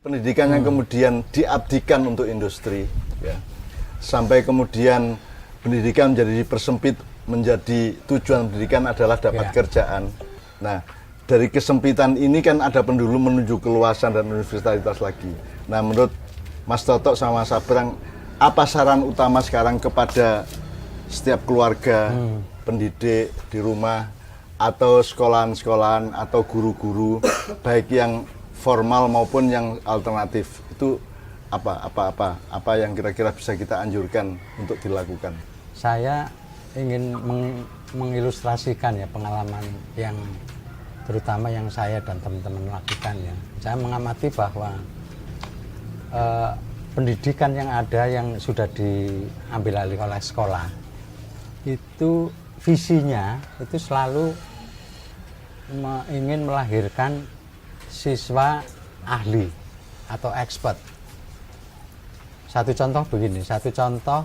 Pendidikan yang kemudian diabdikan untuk industri, ya, sampai kemudian pendidikan menjadi dipersempit menjadi tujuan pendidikan adalah dapat kerjaan. Nah, dari kesempitan ini kan ada pendulu menuju keluasan dan universitas lagi. Nah, menurut Mas Toto sama Mas Sabrang, apa saran utama sekarang kepada setiap keluarga, pendidik di rumah, atau sekolahan-sekolahan, atau guru-guru, baik yang formal maupun yang alternatif, itu apa yang kira-kira bisa kita anjurkan untuk dilakukan? Saya ingin mengilustrasikan ya pengalaman yang terutama yang saya dan teman-teman lakukan ya. Saya mengamati bahwa pendidikan yang ada yang sudah diambil alih oleh sekolah itu visinya itu selalu ingin melahirkan siswa ahli atau expert. Satu contoh begini, satu contoh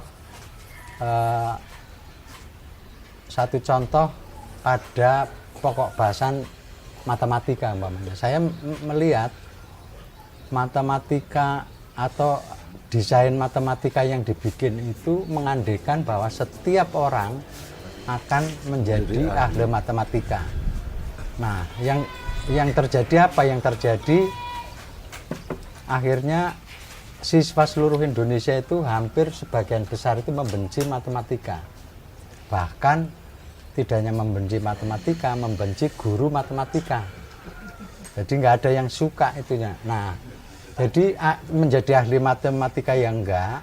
pada pokok bahasan matematika umpamanya. Saya melihat matematika atau desain matematika yang dibikin itu mengandaikan bahwa setiap orang akan menjadi ahli matematika. Nah, yang terjadi apa? Yang terjadi akhirnya siswa seluruh Indonesia itu hampir sebagian besar itu membenci matematika. Bahkan tidak hanya membenci matematika, membenci guru matematika. Jadi nggak ada yang suka itunya. Nah, jadi menjadi ahli matematika yang enggak,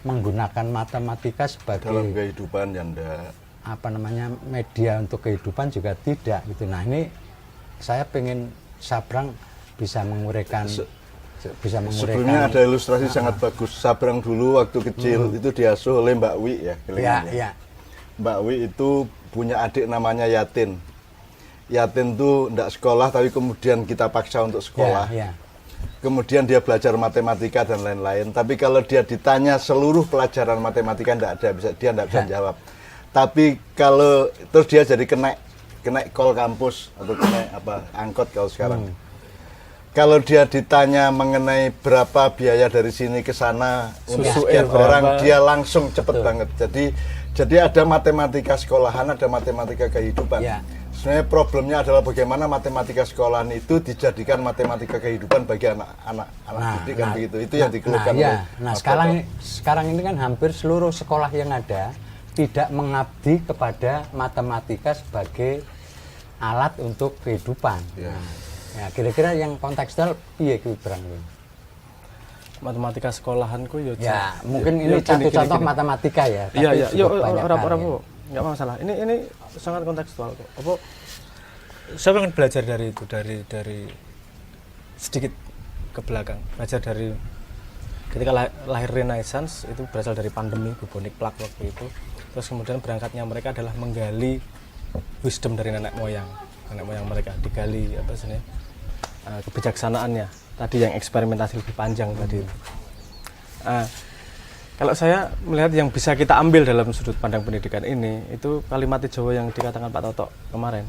menggunakan matematika sebagai dalam kehidupan yang enggak, media untuk kehidupan juga tidak gitu. Nah, ini saya pengen Sabrang bisa menguraikan. Sebelumnya ada ilustrasi sangat bagus. Sabrang dulu waktu kecil itu diasuh oleh Mbak Wi ya. Ya. Mbak Wi itu punya adik namanya Yatin. Yatin tuh enggak sekolah tapi kemudian kita paksa untuk sekolah. Kemudian dia belajar matematika dan lain-lain. Tapi kalau dia ditanya seluruh pelajaran matematika dia enggak bisa jawab. Tapi kalau terus dia jadi kena call kampus atau kena angkot kalau sekarang. Kalau dia ditanya mengenai berapa biaya dari sini ke sana untuk sekian orang, dia langsung cepet banget. Jadi ada matematika sekolahan, ada matematika kehidupan. Sebenarnya problemnya adalah bagaimana matematika sekolahan itu dijadikan matematika kehidupan bagi anak-anak didik kan begitu. Itu yang dikeluhkan oleh Mas sekarang ini kan hampir seluruh sekolah yang ada tidak mengabdi kepada matematika sebagai alat untuk kehidupan. Ya, kira-kira yang kontekstual piye kuwi Brang? Matematika sekolahanku ya mungkin ini satu contoh matematika ya. Iya, orang enggak masalah. Ini sangat kontekstual kok. Apa saya pengen belajar dari itu dari sedikit ke belakang. Belajar dari ketika lahir Renaissance itu berasal dari pandemi bubonic plague waktu itu. Terus kemudian berangkatnya mereka adalah menggali wisdom dari nenek moyang mereka, digali kebijaksanaannya tadi yang eksperimentasi lebih panjang tadi itu. Kalau saya melihat yang bisa kita ambil dalam sudut pandang pendidikan ini itu kalimat Jawa yang dikatakan Pak Toto kemarin,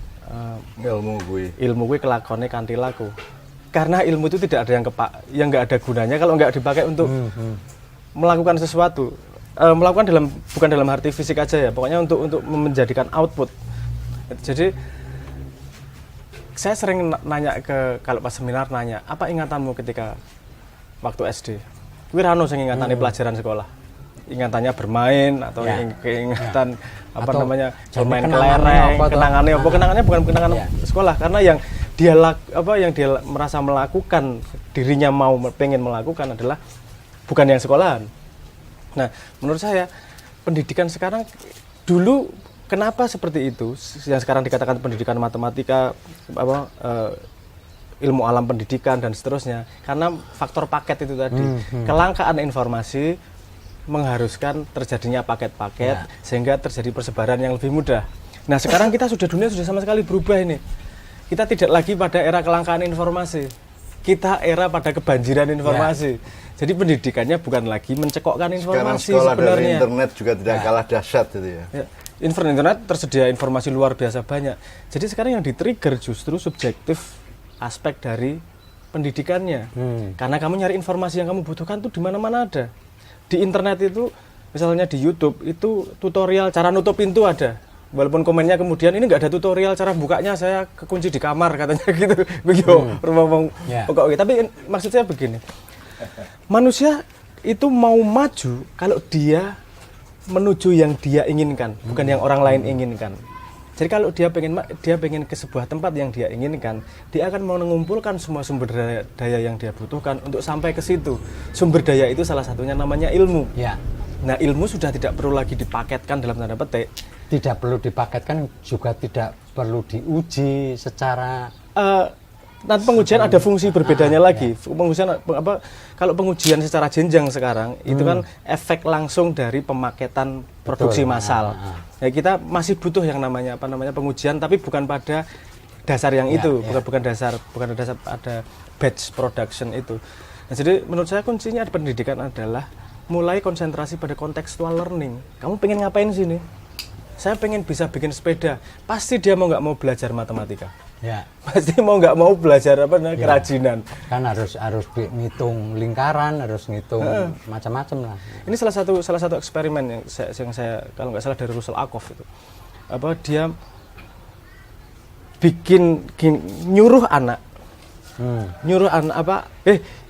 ilmu gue kelakone kanthi laku. Karena ilmu itu tidak ada yang nggak ada gunanya kalau nggak dipakai untuk melakukan sesuatu. Melakukan bukan dalam arti fisik aja ya, pokoknya untuk menjadikan output. Jadi saya sering nanya kalau pas seminar nanya, apa ingatanmu ketika waktu SD? Kuwi ra ono sing ingatane pelajaran sekolah. Ingatannya bermain atau ingatan bermain kelereng, kenangannya bukan kenangan sekolah karena yang dia merasa melakukan dirinya pengen melakukan adalah bukan yang sekolahan. Nah, menurut saya pendidikan sekarang dulu kenapa seperti itu? Yang sekarang dikatakan pendidikan matematika, ilmu alam pendidikan dan seterusnya, karena faktor paket itu tadi, kelangkaan informasi mengharuskan terjadinya paket-paket sehingga terjadi persebaran yang lebih mudah. Nah, sekarang dunia sudah sama sekali berubah ini. Kita tidak lagi pada era kelangkaan informasi. Kita era pada kebanjiran informasi. Jadi pendidikannya bukan lagi mencekokkan informasi. Sekarang sekolah sebenarnya. dari internet juga tidak kalah dahsyat itu ya. Internet tersedia informasi luar biasa banyak. Jadi sekarang yang di-trigger justru subjektif aspek dari pendidikannya. Karena kamu nyari informasi yang kamu butuhkan tuh di mana-mana ada. Di internet itu, misalnya di YouTube, itu tutorial cara nutup pintu ada. Walaupun komennya kemudian ini nggak ada tutorial cara bukanya, saya kekunci di kamar katanya gitu. Begitu, pokoknya. Tapi maksud saya begini, manusia itu mau maju kalau dia menuju yang dia inginkan, bukan yang orang lain inginkan. Jadi kalau dia pengen ke sebuah tempat yang dia inginkan, dia akan mengumpulkan semua sumber daya yang dia butuhkan untuk sampai ke situ. Sumber daya itu salah satunya namanya ilmu. Ya. Nah, ilmu sudah tidak perlu lagi dipaketkan dalam tanda petik. Tidak perlu dipaketkan, juga tidak perlu diuji secara nanti pengujian ada fungsi berbedanya lagi. Pengujian kalau pengujian secara jenjang sekarang itu kan efek langsung dari pemaketan produksi massal. Ya, kita masih butuh yang namanya pengujian, tapi bukan pada dasar yang itu, bukan dasar ada batch production itu. Nah, jadi menurut saya kuncinya pendidikan adalah mulai konsentrasi pada contextual learning. Kamu pengen ngapain sini? Saya pengen bisa bikin sepeda. Pasti dia mau nggak mau belajar matematika. Ya. Pasti mau nggak mau belajar kerajinan. Kan harus ngitung lingkaran, harus ngitung macam-macam lah. Ini salah satu eksperimen yang saya kalau nggak salah dari Russell Ackoff itu. Dia nyuruh anak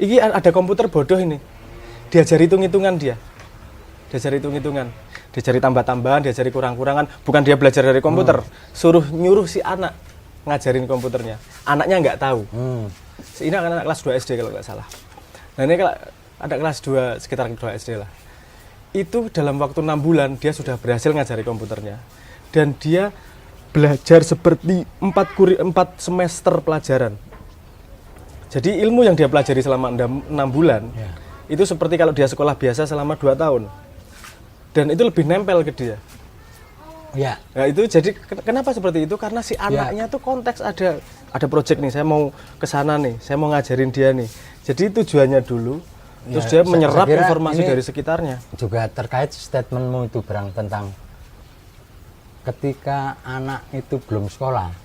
ini ada komputer bodoh ini. Diajari hitung-hitungan dia. Diajari hitung-hitungan. Diajari tambah-tambahan, diajari kurang-kurangan. Bukan dia belajar dari komputer. Nyuruh si anak ngajarin komputernya. Anaknya nggak tahu. Ini anak kelas 2 SD kalau nggak salah. Nah, ini ada kelas 2, sekitar 2 SD lah. Itu dalam waktu 6 bulan dia sudah berhasil ngajari komputernya. Dan dia belajar seperti 4 semester pelajaran. Jadi ilmu yang dia pelajari selama 6 bulan itu seperti kalau dia sekolah biasa selama 2 tahun. Dan itu lebih nempel ke dia. Ya. Nah, itu jadi kenapa seperti itu? Karena si anaknya tuh konteks ada project nih, saya mau ke sana nih, saya mau ngajarin dia nih. Jadi tujuannya dulu, terus dia menyerap informasi dari sekitarnya. Juga terkait statementmu itu, Brang, tentang ketika anak itu belum sekolah,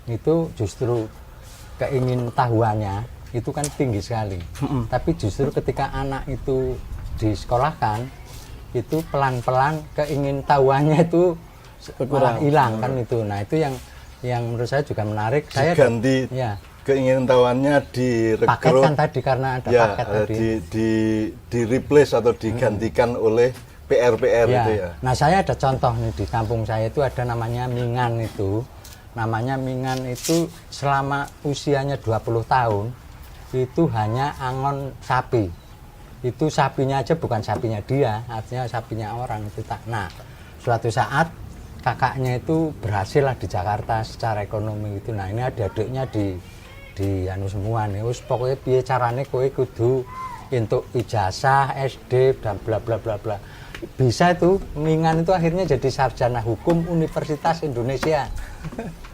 itu justru keingintahuannya itu kan tinggi sekali. Tapi justru ketika anak itu disekolahkan, itu pelan-pelan keingintahuannya itu malah hilang kan itu. Nah, itu yang menurut saya juga menarik. Saya ganti keingintahuannya paket kan tadi, karena ada paket tadi. Di replace atau digantikan oleh PR-PR itu ya. Nah, saya ada contoh nih di kampung saya itu ada namanya Mingan itu. Namanya Mingan itu selama usianya 20 tahun itu hanya angon sapi. Itu sapinya aja bukan sapinya dia, artinya sapinya orang itu tak. Nah, suatu saat kakaknya itu berhasil lah di Jakarta secara ekonomi itu. Nah, ini adik-adiknya di anu semua nih. Wis pokoknya piye carane kowe kudu entuk ijazah SD dan bla bla bla bla. Bisa itu Mingan itu akhirnya jadi sarjana hukum Universitas Indonesia.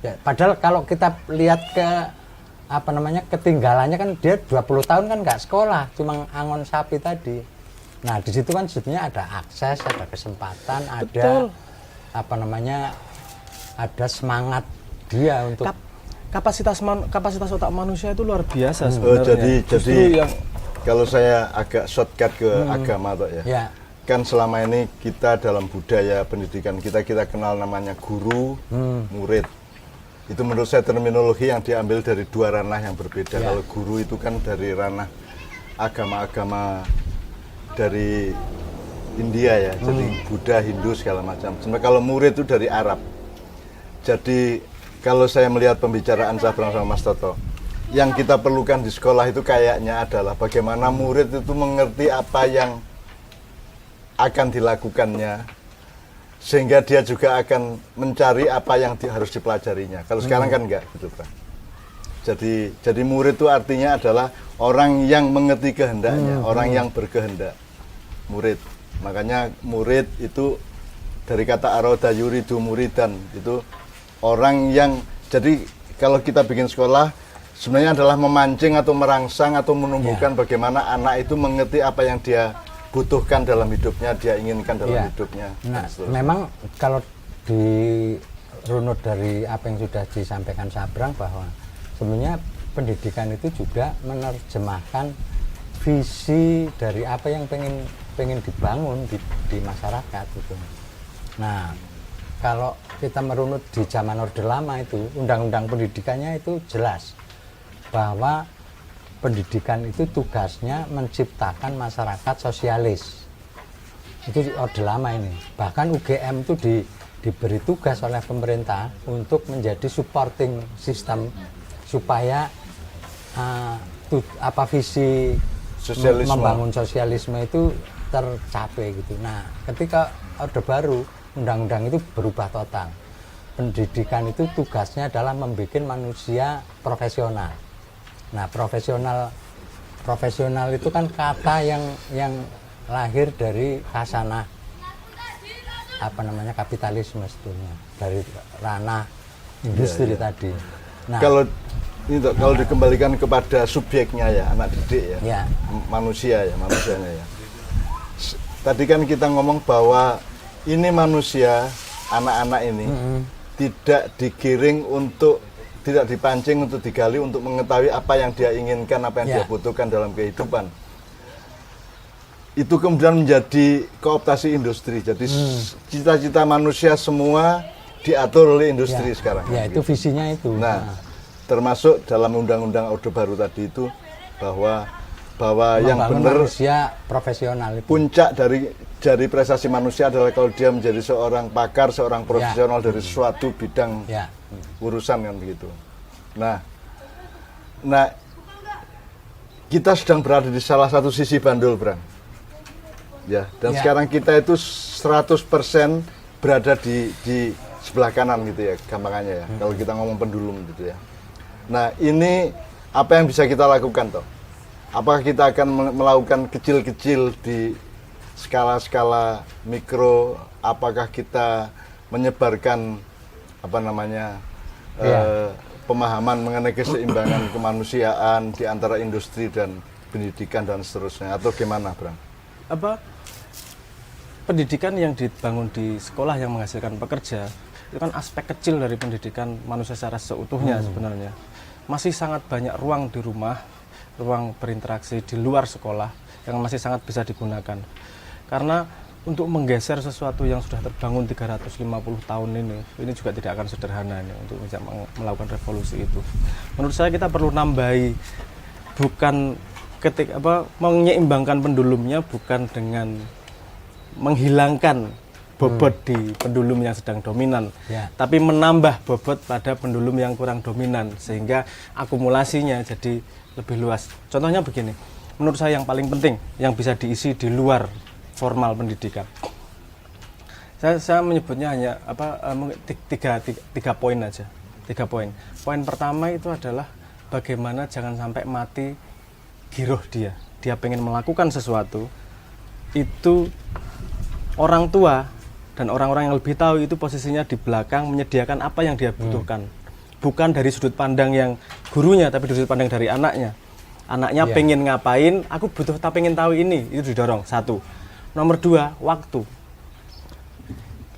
Ya, padahal kalau kita lihat ke ketinggalannya kan dia 20 tahun kan nggak sekolah, cuma angon sapi tadi. Nah, di situ kan sebetulnya ada akses, ada kesempatan, ada ada semangat dia untuk kapasitas otak manusia itu luar biasa sebenarnya. Jadi kalau saya agak shortcut ke agama toh ya. Kan selama ini kita dalam budaya pendidikan kita kenal namanya guru, murid. Itu menurut saya terminologi yang diambil dari 2 ranah yang berbeda. Kalau guru itu kan dari ranah agama-agama dari India ya, jadi Buddha, Hindu segala macam. Sebenarnya kalau murid itu dari Arab. Jadi kalau saya melihat pembicaraan Sabrang sama Mas Toto, yang kita perlukan di sekolah itu kayaknya adalah bagaimana murid itu mengerti apa yang akan dilakukannya, sehingga dia juga akan mencari apa yang harus dipelajarinya. Kalau sekarang kan enggak gitu, Pak. Jadi murid itu artinya adalah orang yang mengerti kehendaknya, orang yang berkehendak. Murid. Makanya murid itu dari kata aroda yuridu muridan, itu orang yang, jadi kalau kita bikin sekolah sebenarnya adalah memancing atau merangsang atau menumbuhkan bagaimana anak itu mengerti apa yang dia butuhkan dalam hidupnya, dia inginkan dalam hidupnya. Nah, memang kalau dirunut dari apa yang sudah disampaikan Sabrang, bahwa sebenarnya pendidikan itu juga menerjemahkan visi dari apa yang pengen dibangun di masyarakat gitu. Nah, kalau kita merunut di zaman Orde Lama itu, undang-undang pendidikannya itu jelas bahwa pendidikan itu tugasnya menciptakan masyarakat sosialis. Itu di Orde Lama ini. Bahkan UGM itu diberi tugas oleh pemerintah untuk menjadi supporting system supaya visi sosialisme. Membangun sosialisme itu tercapai gitu. Nah, ketika Orde Baru, undang-undang itu berubah total. Pendidikan itu tugasnya adalah membuat manusia profesional. Nah, profesional itu kan kata yang lahir dari khasanah kapitalisme sebetulnya, dari ranah industri tadi. Nah, kalau dikembalikan kepada subjeknya ya, anak didik ya, manusianya ya. Tadi kan kita ngomong bahwa ini manusia, anak-anak ini tidak digiring tidak dipancing untuk digali untuk mengetahui apa yang dia inginkan, apa yang dia butuhkan dalam kehidupan. Itu kemudian menjadi kooptasi industri. Jadi cita-cita manusia semua diatur oleh industri sekarang. Ya, itu visinya itu. Nah, termasuk dalam undang-undang Orde Baru tadi itu bahwa yang benar manusia profesional itu. Puncak dari prestasi manusia adalah kalau dia menjadi seorang pakar, seorang profesional dari suatu bidang urusan kan begitu. Nah, kita sedang berada di salah satu sisi bandul, Bram. Ya, dan sekarang kita itu 100% berada di sebelah kanan gitu ya, gampangannya ya. Kalau kita ngomong pendulum gitu ya. Nah, ini apa yang bisa kita lakukan toh? Apakah kita akan melakukan kecil-kecil di skala-skala mikro? Apakah kita menyebarkan pemahaman mengenai keseimbangan kemanusiaan di antara industri dan pendidikan dan seterusnya, atau gimana, Bram? Pendidikan yang dibangun di sekolah yang menghasilkan pekerja itu kan aspek kecil dari pendidikan manusia secara seutuhnya sebenarnya. Masih sangat banyak ruang di rumah, ruang berinteraksi di luar sekolah yang masih sangat bisa digunakan. Karena untuk menggeser sesuatu yang sudah terbangun 350 tahun ini juga tidak akan sederhana ini untuk bisa melakukan revolusi itu. Menurut saya kita perlu nambahi, bukan menyeimbangkan pendulumnya bukan dengan menghilangkan bobot di pendulum yang sedang dominan, tapi menambah bobot pada pendulum yang kurang dominan sehingga akumulasinya jadi lebih luas. Contohnya begini, menurut saya yang paling penting yang bisa diisi di luar formal pendidikan. Saya menyebutnya hanya tiga poin aja. 3 poin. Poin pertama itu adalah bagaimana jangan sampai mati giroh dia. Dia pengen melakukan sesuatu, itu orang tua dan orang-orang yang lebih tahu itu posisinya di belakang menyediakan apa yang dia butuhkan. Bukan dari sudut pandang yang gurunya, tapi dari sudut pandang dari anaknya. Anaknya pengen ngapain, aku pengen tahu ini, itu didorong. 1. Nomor 2, waktu.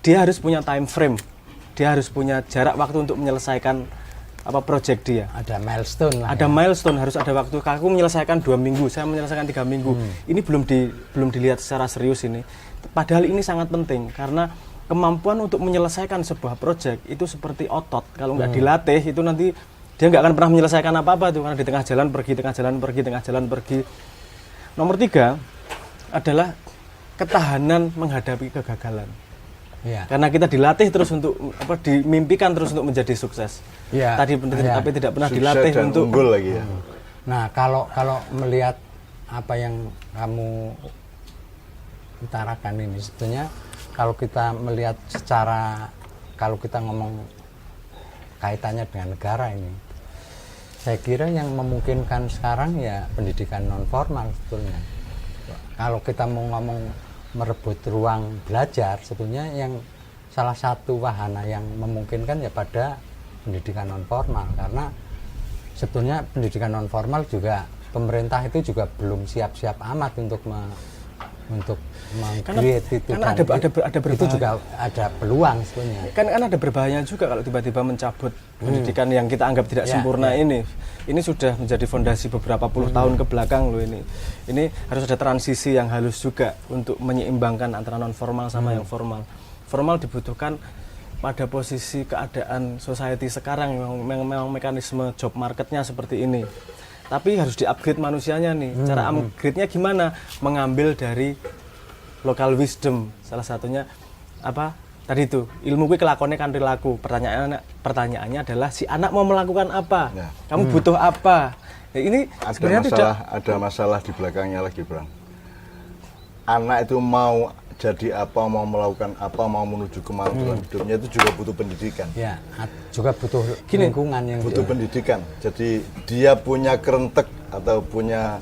Dia harus punya time frame. Dia harus punya jarak waktu untuk menyelesaikan project dia. Ada milestone lah. Ada milestone, harus ada waktu. Aku menyelesaikan 2 minggu, saya menyelesaikan 3 minggu. Ini belum dilihat secara serius ini. Padahal ini sangat penting karena kemampuan untuk menyelesaikan sebuah project itu seperti otot. Kalau nggak dilatih itu nanti dia nggak akan pernah menyelesaikan apa-apa tuh, karena di tengah jalan pergi. Nomor 3 adalah ketahanan menghadapi kegagalan. Karena kita dilatih terus untuk dimimpikan terus untuk menjadi sukses. Tapi tidak pernah sukses dilatih dan untuk unggul lagi ya. Nah, kalau melihat apa yang kamu utarakan ini, sebetulnya kalau kita melihat kalau kita ngomong kaitannya dengan negara ini, saya kira yang memungkinkan sekarang ya pendidikan non formal sebetulnya. Kalau kita mau ngomong merebut ruang belajar, sebetulnya yang salah satu wahana yang memungkinkan ya pada pendidikan non formal, karena sebetulnya pendidikan non formal juga pemerintah itu juga belum siap-siap amat untuk karena ada berbahaya. Itu juga ada peluang sebenarnya. Kan ada berbahaya juga kalau tiba-tiba mencabut pendidikan yang kita anggap tidak sempurna ini. Ini sudah menjadi fondasi beberapa puluh tahun ke belakang loh ini. Ini harus ada transisi yang halus juga untuk menyeimbangkan antara non formal sama yang formal. Formal dibutuhkan pada posisi keadaan society sekarang memang mekanisme job marketnya seperti ini. Tapi harus di-upgrade manusianya nih. Cara upgrade-nya gimana? Mengambil dari local wisdom. Salah satunya apa? Tadi itu, ilmu gue kelakonnya kan perilaku. Pertanyaannya adalah si anak mau melakukan apa? Ya. Kamu butuh apa? Ya, ini ada masalah di belakangnya lagi, Bang. Anak itu mau jadi apa, mau melakukan apa, mau menuju kemana dalam hidupnya itu juga butuh pendidikan. Ya, juga butuh lingkungan yang butuh pendidikan. Jadi dia punya kerentek atau punya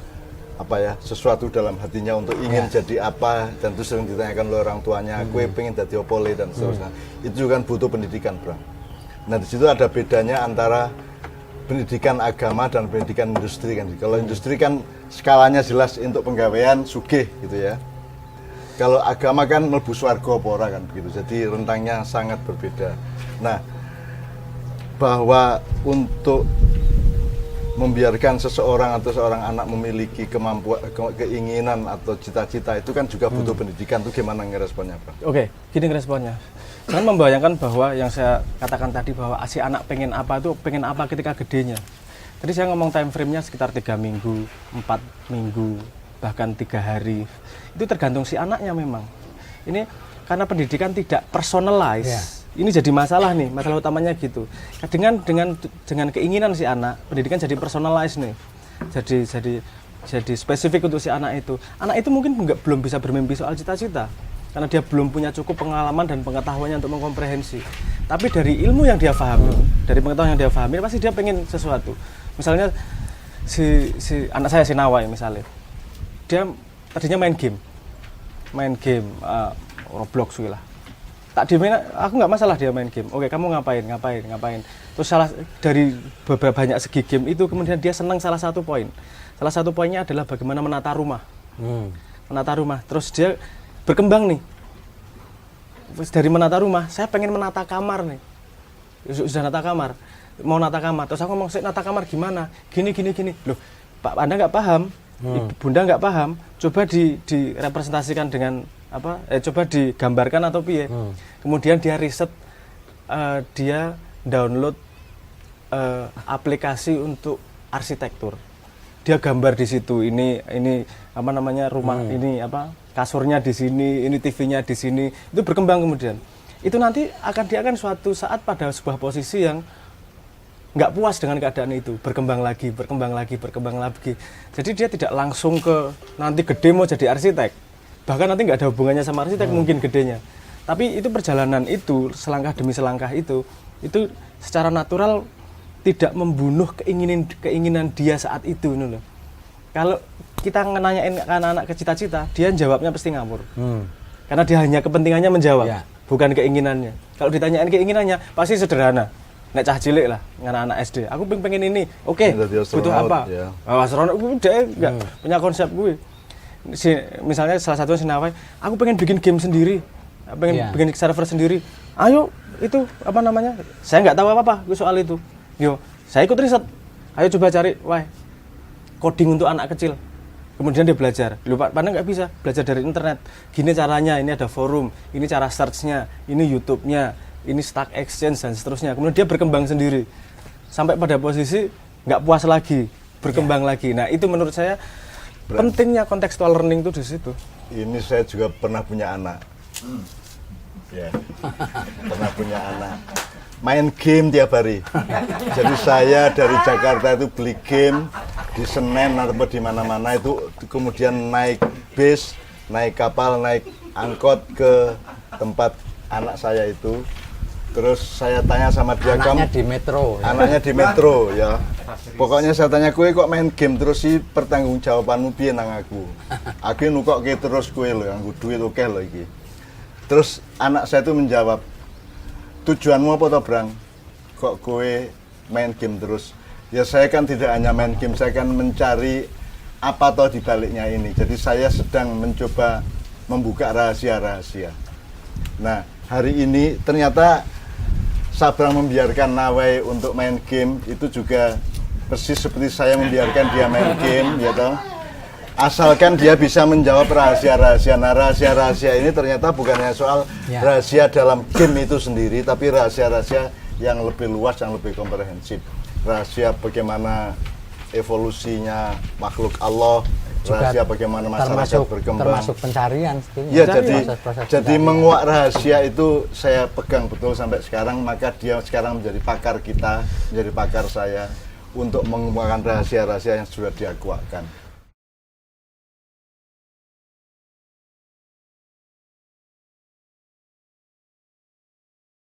sesuatu dalam hatinya untuk ingin jadi apa, dan itu sering ditanyakan oleh orang tuanya, kue pengen jadi opole dan seterusnya. Itu juga kan butuh pendidikan, Bang. Nah, di situ ada bedanya antara pendidikan agama dan pendidikan industri kan. Kalau industri kan skalanya jelas untuk penggawaian sugih gitu ya. Kalau agama kan mlebu swarga apa ora kan begitu. Jadi rentangnya sangat berbeda. Nah, bahwa untuk membiarkan seseorang atau seorang anak memiliki kemampuan, keinginan atau cita-cita itu kan juga butuh pendidikan. Itu gimana ngeresponnya, Pak? Oke, gini ngeresponnya. Jangan membayangkan bahwa yang saya katakan tadi bahwa si anak pengen apa itu pengen apa ketika gedenya. Tadi saya ngomong time frame-nya sekitar 3 minggu, 4 minggu, bahkan 3 hari. Itu tergantung si anaknya memang. Ini karena pendidikan tidak personalize. Yeah. Ini jadi masalah nih, masalah utamanya gitu. Dengan keinginan si anak, pendidikan jadi personalize nih. Jadi spesifik untuk si anak itu. Anak itu mungkin belum bisa bermimpi soal cita-cita karena dia belum punya cukup pengalaman dan pengetahuannya untuk mengkomprehensi. Tapi dari ilmu yang dia pahami, dari pengetahuan yang dia pahami, pasti dia pengen sesuatu. Misalnya si anak saya si Nawai misalnya. Dia tadinya main game Roblox lah. Tak dimain, aku nggak masalah dia main game. Oke, kamu ngapain. Terus dari beberapa banyak segi game itu kemudian dia senang salah satu poin. Salah satu poinnya adalah bagaimana menata rumah. Menata rumah. Terus dia berkembang nih. Dari menata rumah, saya pengen menata kamar nih. Sudah nata kamar, mau nata kamar. Terus aku ngomong, nata kamar gimana? Gini. Loh, Pak, Anda nggak paham. Bunda nggak paham. Coba direpresentasikan dengan apa? Coba digambarkan atau piye. Kemudian dia riset, dia download aplikasi untuk arsitektur. Dia gambar di situ. Ini apa namanya rumah ini apa? Kasurnya di sini, ini TV-nya di sini. Itu berkembang kemudian. Itu nanti dia akan suatu saat pada sebuah posisi yang nggak puas dengan keadaan itu, berkembang lagi. Jadi dia tidak langsung ke nanti gede mau jadi arsitek. Bahkan nanti nggak ada hubungannya sama arsitek mungkin gedenya. Tapi itu perjalanan itu selangkah demi selangkah itu secara natural tidak membunuh keinginan dia saat itu loh. Kalau kita nanyain anak-anak ke cita-cita, dia jawabnya pasti ngawur. Karena dia hanya kepentingannya menjawab, bukan keinginannya. Kalau ditanyain keinginannya pasti sederhana. Nek cah cilik lah, anak-anak SD. Aku pengen ini. Oke, butuh apa? Ya. Astronot udah enggak punya konsep gue. Misalnya salah satunya Sinawai, aku pengen bikin game sendiri. Pengen bikin server sendiri. Ayo, itu apa namanya? Saya nggak tahu apa-apa soal itu. Yo, saya ikut riset. Ayo coba cari, coding untuk anak kecil. Kemudian dia belajar. Lupa, padahal nggak bisa belajar dari internet. Gini caranya, ini ada forum, ini cara search-nya, ini YouTube-nya, ini Stack Exchange dan seterusnya. Kemudian dia berkembang sendiri sampai pada posisi nggak puas lagi, berkembang lagi. Nah itu menurut saya pentingnya contextual learning itu di situ. Ini saya juga pernah punya anak. Pernah punya anak. Main game tiap hari. Jadi saya dari Jakarta itu beli game di Senen atau di mana-mana itu, kemudian naik bis, naik kapal, naik angkot ke tempat anak saya itu. Terus saya tanya sama dia, anaknya di metro. Anaknya di metro ya. Pokoknya saya tanya, kue kok main game terus sih, pertanggung jawabanmu piye nang aku. Aku nukok ke terus kue lho, nganggo duit oke lho iki. Terus anak saya itu menjawab, tujuanmu apa toh Brang? Kok kue main game terus? Ya saya kan tidak hanya main game, saya kan mencari apa toh di baliknya ini. Jadi saya sedang mencoba membuka rahasia-rahasia. Nah, hari ini ternyata Sabrang membiarkan Nawai untuk main game itu juga persis seperti saya membiarkan dia main game, ya toh. Asalkan dia bisa menjawab rahasia-rahasia. Nah, rahasia-rahasia ini ternyata bukan hanya soal rahasia dalam game itu sendiri, tapi rahasia-rahasia yang lebih luas, yang lebih komprehensif. Rahasia bagaimana evolusinya makhluk Allah, rahasia bagaimana masyarakat berkembang, termasuk pencarian. Ya, jadi menguak rahasia itu saya pegang betul sampai sekarang. Maka dia sekarang menjadi pakar kita, menjadi pakar saya untuk menguakkan rahasia-rahasia yang sudah dia kuakkan.